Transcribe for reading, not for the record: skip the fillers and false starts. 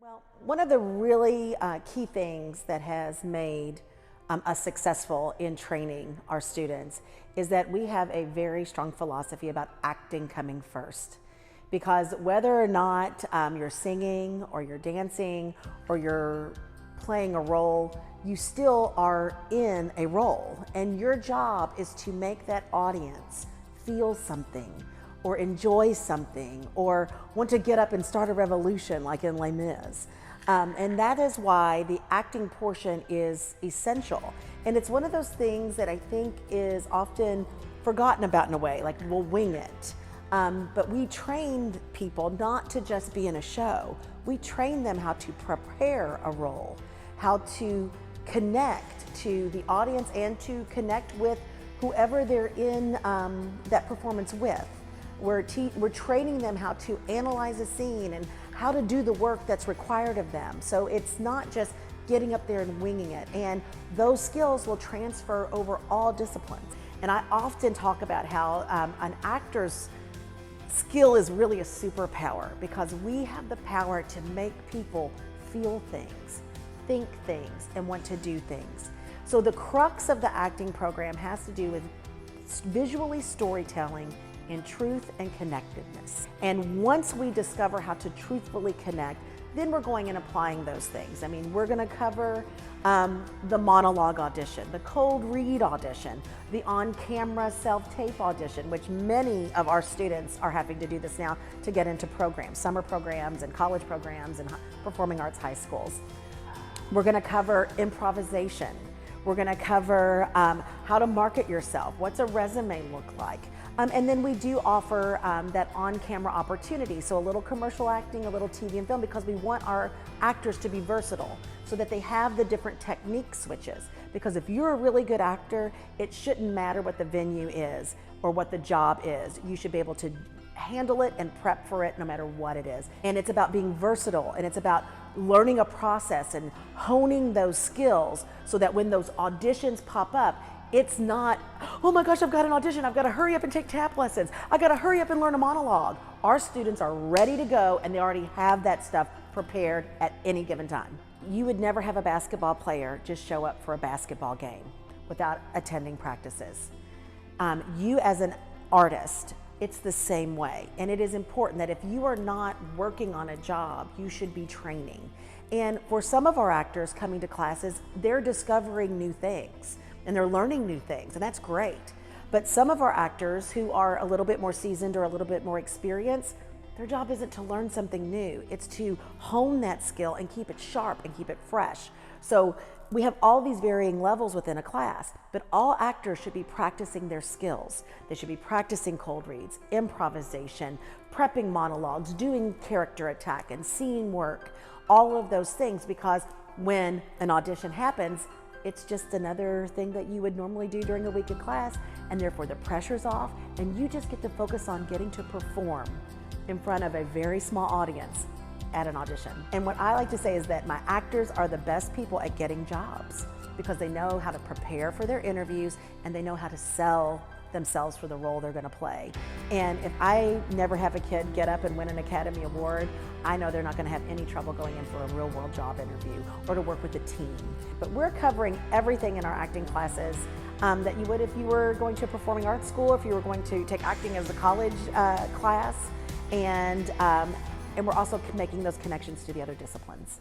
Well, one of the really key things that has made us successful in training our students is that we have a very strong philosophy about acting coming first. Because whether or not you're singing or you're dancing or you're playing a role, you still are in a role. And your job is to make that audience feel something, or enjoy something, or want to get up and start a revolution like in Les Mis. And that is why the acting portion is essential. And it's one of those things that I think is often forgotten about in a way, like we'll wing it. But we trained people not to just be in a show. We trained them how to prepare a role, how to connect to the audience and to connect with whoever they're in that performance with. We're training them how to analyze a scene and how to do the work that's required of them. So it's not just getting up there and winging it. And those skills will transfer over all disciplines. And I often talk about how an actor's skill is really a superpower, because we have the power to make people feel things, think things, and want to do things. So the crux of the acting program has to do with visually storytelling in truth and connectedness. And once we discover how to truthfully connect, then we're going and applying those things. I mean, we're gonna cover the monologue audition, the cold read audition, the on-camera self-tape audition, which many of our students are having to do this now to get into programs, summer programs and college programs and performing arts high schools. We're gonna cover improvisation. We're gonna cover how to market yourself. What's a resume look like? And then we do offer that on-camera opportunity. So a little commercial acting, a little TV and film, because we want our actors to be versatile so that they have the different technique switches. Because if you're a really good actor, it shouldn't matter what the venue is or what the job is. You should be able to handle it and prep for it no matter what it is. And it's about being versatile, and it's about learning a process and honing those skills so that when those auditions pop up, it's not, oh my gosh, I've got an audition, I've got to hurry up and take tap lessons, I've got to hurry up and learn a monologue. Our students are ready to go, and they already have that stuff prepared at any given time. You would never have a basketball player just show up for a basketball game without attending practices. You as an artist, it's the same way. And it is important that if you are not working on a job, you should be training. And for some of our actors coming to classes, they're discovering new things and they're learning new things, and that's great. But some of our actors who are a little bit more seasoned or a little bit more experienced, their job isn't to learn something new, it's to hone that skill and keep it sharp and keep it fresh. So we have all these varying levels within a class, but all actors should be practicing their skills. They should be practicing cold reads, improvisation, prepping monologues, doing character attack and scene work, all of those things, because when an audition happens, it's just another thing that you would normally do during a week of class, and therefore the pressure's off, and you just get to focus on getting to perform in front of a very small audience at an audition. And what I like to say is that my actors are the best people at getting jobs, because they know how to prepare for their interviews and they know how to sell themselves for the role they're gonna play. And if I never have a kid get up and win an Academy Award, I know they're not gonna have any trouble going in for a real world job interview or to work with a team. But we're covering everything in our acting classes that you would if you were going to a performing arts school, if you were going to take acting as a college class. And we're also making those connections to the other disciplines.